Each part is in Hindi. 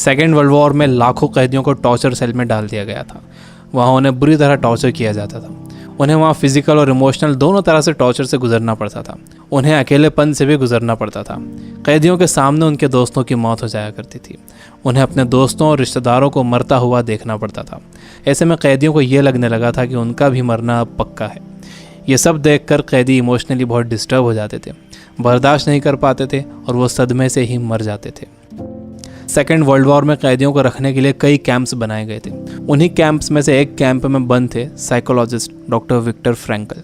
सेकेंड वर्ल्ड वॉर में लाखों कैदियों को टॉर्चर सेल में डाल दिया गया था। वहाँ उन्हें बुरी तरह टॉर्चर किया जाता था। उन्हें वहाँ फिजिकल और इमोशनल दोनों तरह से टॉर्चर से गुजरना पड़ता था। उन्हें अकेलेपन से भी गुजरना पड़ता था। कैदियों के सामने उनके दोस्तों की मौत हो जाया करती थी। उन्हें अपने दोस्तों और रिश्तेदारों को मरता हुआ देखना पड़ता था। ऐसे में कैदियों को ये लगने लगा था कि उनका भी मरना अब पक्का है। ये सब देखकर कैदी इमोशनली बहुत डिस्टर्ब हो जाते थे, बर्दाश्त नहीं कर पाते थे और वो सदमे से ही मर जाते थे। सेकेंड वर्ल्ड वॉर में कैदियों को रखने के लिए कई कैंप्स बनाए गए थे। उन्हीं कैंप्स में से एक कैंप में बंद थे psychologist doctor Viktor Frankl.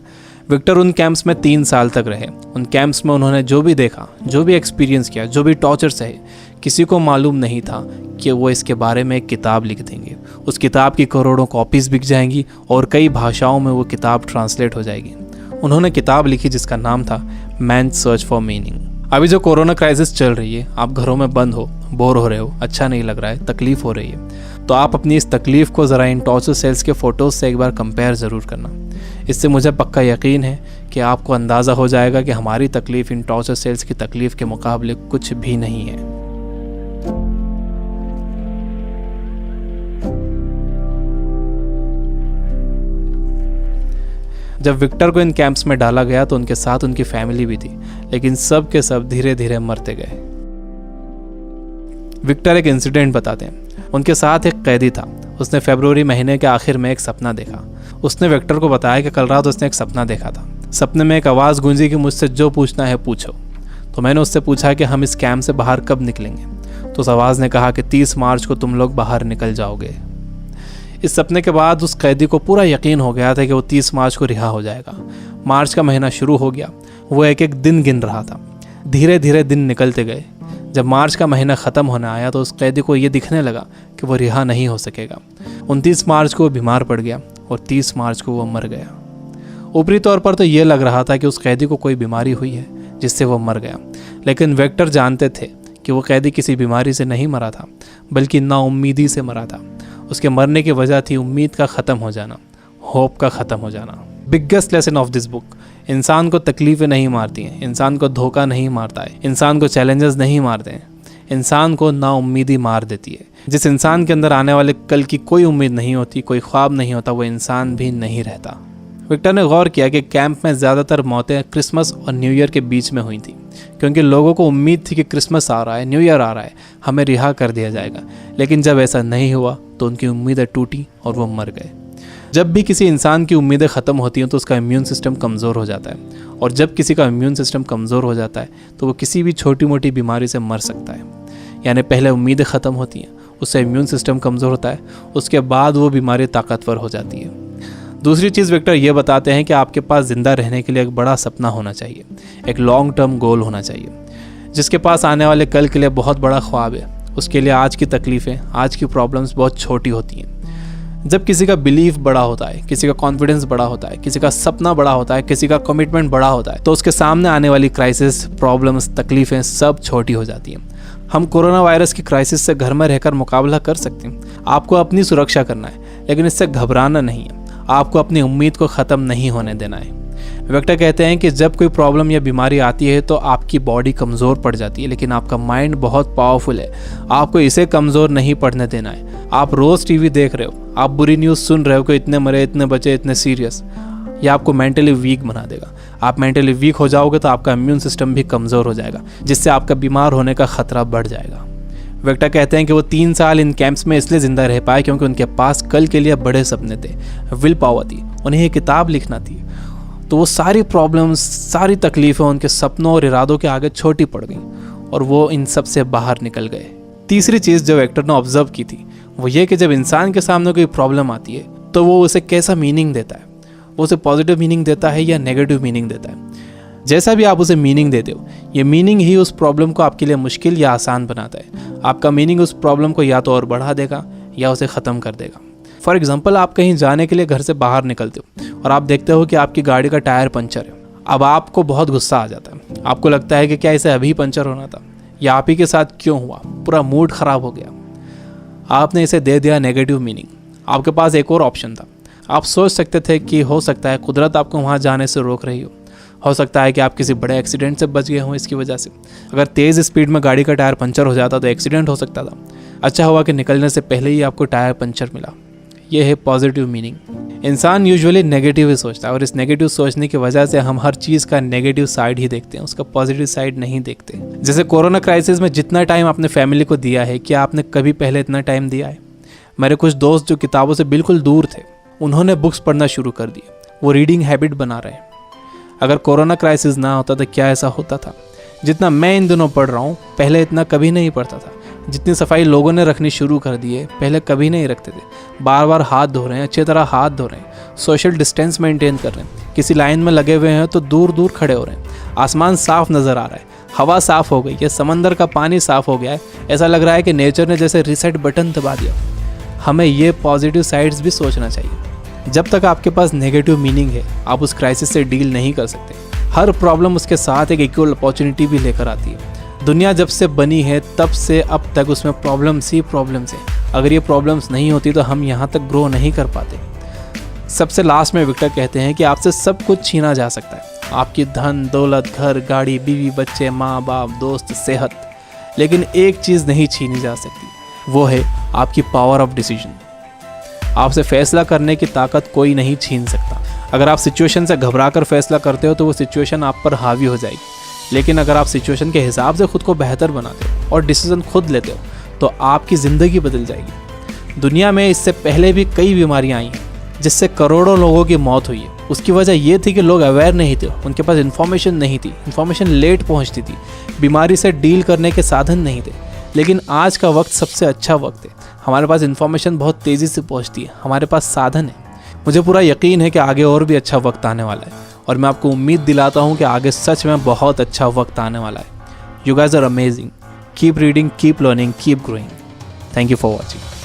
Viktor उन कैंप्स में 3 साल तक रहे। उन कैंप्स में उन्होंने जो भी देखा, जो भी एक्सपीरियंस किया, जो भी टॉर्चर सहे, किसी को मालूम नहीं था कि वो इसके बारे में एक किताब लिख देंगे। उस किताब की करोड़ों कॉपीज़ बिक जाएंगी और कई भाषाओं में वो किताब ट्रांसलेट हो जाएगी। उन्होंने किताब लिखी जिसका नाम था मैन सर्च फॉर मीनिंग। अभी जो कोरोना क्राइसिस चल रही है, आप घरों में बंद हो, बोर हो रहे हो, अच्छा नहीं लग रहा है, तकलीफ़ हो रही है, तो आप अपनी इस तकलीफ़ को ज़रा इन टॉर्चर सेल्स के फ़ोटोज़ से एक बार कंपेयर ज़रूर करना। इससे मुझे पक्का यकीन है कि आपको अंदाज़ा हो जाएगा कि हमारी तकलीफ़ इन टॉर्चर सेल्स की तकलीफ़ के मुकाबले कुछ भी नहीं है। जब विक्टर को इन कैंप्स में डाला गया तो उनके साथ उनकी फैमिली भी थी, लेकिन सब के सब धीरे धीरे मरते गए। विक्टर एक इंसिडेंट बताते हैं। उनके साथ एक कैदी था। उसने फरवरी महीने के आखिर में एक सपना देखा। उसने विक्टर को बताया कि कल रात उसने एक सपना देखा था। सपने में एक आवाज़ गूंजी कि मुझसे जो पूछना है पूछो। तो मैंने उससे पूछा कि हम इस कैंप से बाहर कब निकलेंगे। तो उस आवाज़ ने कहा कि 30 मार्च को तुम लोग बाहर निकल जाओगे। इस सपने के बाद उस कैदी को पूरा यकीन हो गया था कि वो 30 मार्च को रिहा हो जाएगा। मार्च का महीना शुरू हो गया। वो एक एक दिन गिन रहा था। धीरे धीरे दिन निकलते गए। जब मार्च का महीना ख़त्म होने आया तो उस कैदी को ये दिखने लगा कि वो रिहा नहीं हो सकेगा। 29 मार्च को वो बीमार पड़ गया और 30 मार्च को वो मर गया। ऊपरी तौर पर तो ये लग रहा था कि उस कैदी को कोई बीमारी हुई है जिससे वो मर गया, लेकिन विक्टर जानते थे कि वो कैदी किसी बीमारी से नहीं मरा था, बल्कि नाउम्मीदी से मरा था। उसके मरने की वजह थी उम्मीद का ख़त्म हो जाना, होप का ख़त्म हो जाना। Biggest lesson of this book, इंसान को तकलीफ़ें नहीं मारती हैं, इंसान को धोखा नहीं मारता है, इंसान को चैलेंजेस नहीं मारते हैं, इंसान को नाउम्मीदी मार देती है। जिस इंसान के अंदर आने वाले कल की कोई उम्मीद नहीं होती, कोई ख्वाब नहीं होता, वो इंसान भी नहीं रहता। विक्टर ने गौर किया कि कैंप में ज़्यादातर मौतें क्रिसमस और न्यू ईयर के बीच में हुई थी, क्योंकि लोगों को उम्मीद थी कि क्रिसमस आ रहा है, न्यू ईयर आ रहा है, हमें रिहा कर दिया जाएगा। लेकिन जब ऐसा नहीं हुआ तो उनकी उम्मीदें टूटी और वो मर गए। जब भी किसी इंसान की उम्मीदें ख़त्म होती हैं तो उसका इम्यून सिस्टम कमज़ोर हो जाता है, और जब किसी का इम्यून सिस्टम कमज़ोर हो जाता है तो वो किसी भी छोटी मोटी बीमारी से मर सकता है। यानी पहले उम्मीदें ख़त्म होती हैं, उससे इम्यून सिस्टम कमज़ोर होता है, उसके बाद वो बीमारी ताकतवर हो जाती है। दूसरी चीज़ विक्टर ये बताते हैं कि आपके पास ज़िंदा रहने के लिए एक बड़ा सपना होना चाहिए, एक लॉन्ग टर्म गोल होना चाहिए। जिसके पास आने वाले कल के लिए बहुत बड़ा ख्वाब है, उसके लिए आज की तकलीफ़ें, आज की प्रॉब्लम्स बहुत छोटी होती हैं। जब किसी का बिलीफ बड़ा होता है, किसी का कॉन्फिडेंस बड़ा होता है, किसी का सपना बड़ा होता है, किसी का कमिटमेंट बड़ा होता है, तो उसके सामने आने वाली क्राइसिस, प्रॉब्लम्स, तकलीफ़ें सब छोटी हो जाती हैं। हम कोरोना वायरस की क्राइसिस से घर में रहकर मुकाबला कर सकते हैं। आपको अपनी सुरक्षा करना है, लेकिन इससे घबराना नहीं है। आपको अपनी उम्मीद को ख़त्म नहीं होने देना है। विक्टर कहते हैं कि जब कोई प्रॉब्लम या बीमारी आती है तो आपकी बॉडी कमज़ोर पड़ जाती है, लेकिन आपका माइंड बहुत पावरफुल है। आपको इसे कमज़ोर नहीं पड़ने देना है। आप रोज़ टीवी देख रहे हो, आप बुरी न्यूज़ सुन रहे हो कि इतने मरे, इतने बचे, इतने सीरियस, यह आपको मेंटली वीक बना देगा। आप मेंटली वीक हो जाओगे तो आपका इम्यून सिस्टम भी कमज़ोर हो जाएगा, जिससे आपका बीमार होने का ख़तरा बढ़ जाएगा। विक्टर कहते हैं कि वो 3 साल इन कैंप्स में इसलिए ज़िंदा रह पाए क्योंकि उनके पास कल के लिए बड़े सपने थे, विल पावर थी, उन्हें एक किताब लिखना थी। तो वो सारी प्रॉब्लम्स, सारी तकलीफ़ें उनके सपनों और इरादों के आगे छोटी पड़ गईं और वो इन सब से बाहर निकल गए। तीसरी चीज़ जो विक्टर ने ऑब्जर्व की थी वो ये कि जब इंसान के सामने कोई प्रॉब्लम आती है तो वो उसे कैसा मीनिंग देता है। वो उसे पॉजिटिव मीनिंग देता है या नेगेटिव मीनिंग देता है। जैसा भी आप उसे मीनिंग देते हो, ये मीनिंग ही उस प्रॉब्लम को आपके लिए मुश्किल या आसान बनाता है। आपका मीनिंग उस प्रॉब्लम को या तो और बढ़ा देगा या उसे ख़त्म कर देगा। फॉर एग्जाम्पल, आप कहीं जाने के लिए घर से बाहर निकलते हो और आप देखते हो कि आपकी गाड़ी का टायर पंचर है। अब आपको बहुत गुस्सा आ जाता है। आपको लगता है कि क्या इसे अभी पंचर होना था, या आप ही के साथ क्यों हुआ, पूरा मूड ख़राब हो गया। आपने इसे दे दिया नेगेटिव मीनिंग। आपके पास एक और ऑप्शन था। आप सोच सकते थे कि हो सकता है कुदरत आपको वहाँ जाने से रोक रही हो सकता है कि आप किसी बड़े एक्सीडेंट से बच गए हों इसकी वजह से। अगर तेज़ स्पीड में गाड़ी का टायर पंचर हो जाता तो एक्सीडेंट हो सकता था। अच्छा हुआ कि निकलने से पहले ही आपको टायर पंचर मिला। ये है पॉजिटिव मीनिंग। इंसान यूजुअली नेगेटिव ही सोचता है और इस नेगेटिव सोचने की वजह से हम हर चीज़ का नेगेटिव साइड ही देखते हैं, उसका पॉजिटिव साइड नहीं देखते। जैसे कोरोना क्राइसिस में जितना टाइम आपने फैमिली को दिया है, क्या आपने कभी पहले इतना टाइम दिया है? मेरे कुछ दोस्त जो किताबों से बिल्कुल दूर थे, उन्होंने बुक्स पढ़ना शुरू कर दिए, वो रीडिंग हैबिट बना रहे हैं। अगर कोरोना क्राइसिस ना होता तो क्या ऐसा होता था? जितना मैं इन दिनों पढ़ रहा हूँ, पहले इतना कभी नहीं पढ़ता था। जितनी सफाई लोगों ने रखनी शुरू कर दी है, पहले कभी नहीं रखते थे। बार बार हाथ धो रहे हैं, अच्छी तरह हाथ धो रहे हैं, सोशल डिस्टेंस मेंटेन कर रहे हैं, किसी लाइन में लगे हुए हैं तो दूर दूर खड़े हो रहे हैं। आसमान साफ नज़र आ रहा है, हवा साफ हो गई है, समंदर का पानी साफ हो गया है। ऐसा लग रहा है कि नेचर ने जैसे रीसेट बटन दबा दिया। हमें ये पॉजिटिव साइड्स भी सोचना चाहिए। जब तक आपके पास नेगेटिव मीनिंग है, आप उस क्राइसिस से डील नहीं कर सकते। हर प्रॉब्लम उसके साथ एक इक्वल अपॉर्चुनिटी भी लेकर आती है। दुनिया जब से बनी है तब से अब तक उसमें प्रॉब्लम्स ही प्रॉब्लम्स हैं। अगर ये प्रॉब्लम्स नहीं होती तो हम यहाँ तक ग्रो नहीं कर पाते। सबसे लास्ट में विक्टर कहते हैं कि आपसे सब कुछ छीना जा सकता है, आपकी धन दौलत, घर, गाड़ी, बीवी, बच्चे, माँ बाप, दोस्त, सेहत, लेकिन एक चीज़ नहीं छीनी जा सकती, वो है आपकी पावर ऑफ डिसीजन। आपसे फैसला करने की ताकत कोई नहीं छीन सकता। अगर आप सिचुएशन से घबरा कर फैसला करते हो तो वो सिचुएशन आप पर हावी हो जाएगी, लेकिन अगर आप सिचुएशन के हिसाब से खुद को बेहतर बनाते हो और डिसीजन खुद लेते हो तो आपकी ज़िंदगी बदल जाएगी। दुनिया में इससे पहले भी कई बीमारियां आई हैं जिससे करोड़ों लोगों की मौत हुई है। उसकी वजह ये थी कि लोग अवेयर नहीं थे, उनके पास इन्फॉर्मेशन नहीं थी, इन्फॉर्मेशन लेट पहुंचती थी, बीमारी से डील करने के साधन नहीं थे। लेकिन आज का वक्त सबसे अच्छा वक्त है। हमारे पास इन्फॉर्मेशन बहुत तेज़ी से पहुंचती है, हमारे पास साधन है। मुझे पूरा यकीन है कि आगे और भी अच्छा वक्त आने वाला है और मैं आपको उम्मीद दिलाता हूँ कि आगे सच में बहुत अच्छा वक्त आने वाला है। You guys are amazing. Keep reading, keep learning, keep growing. Thank you for watching.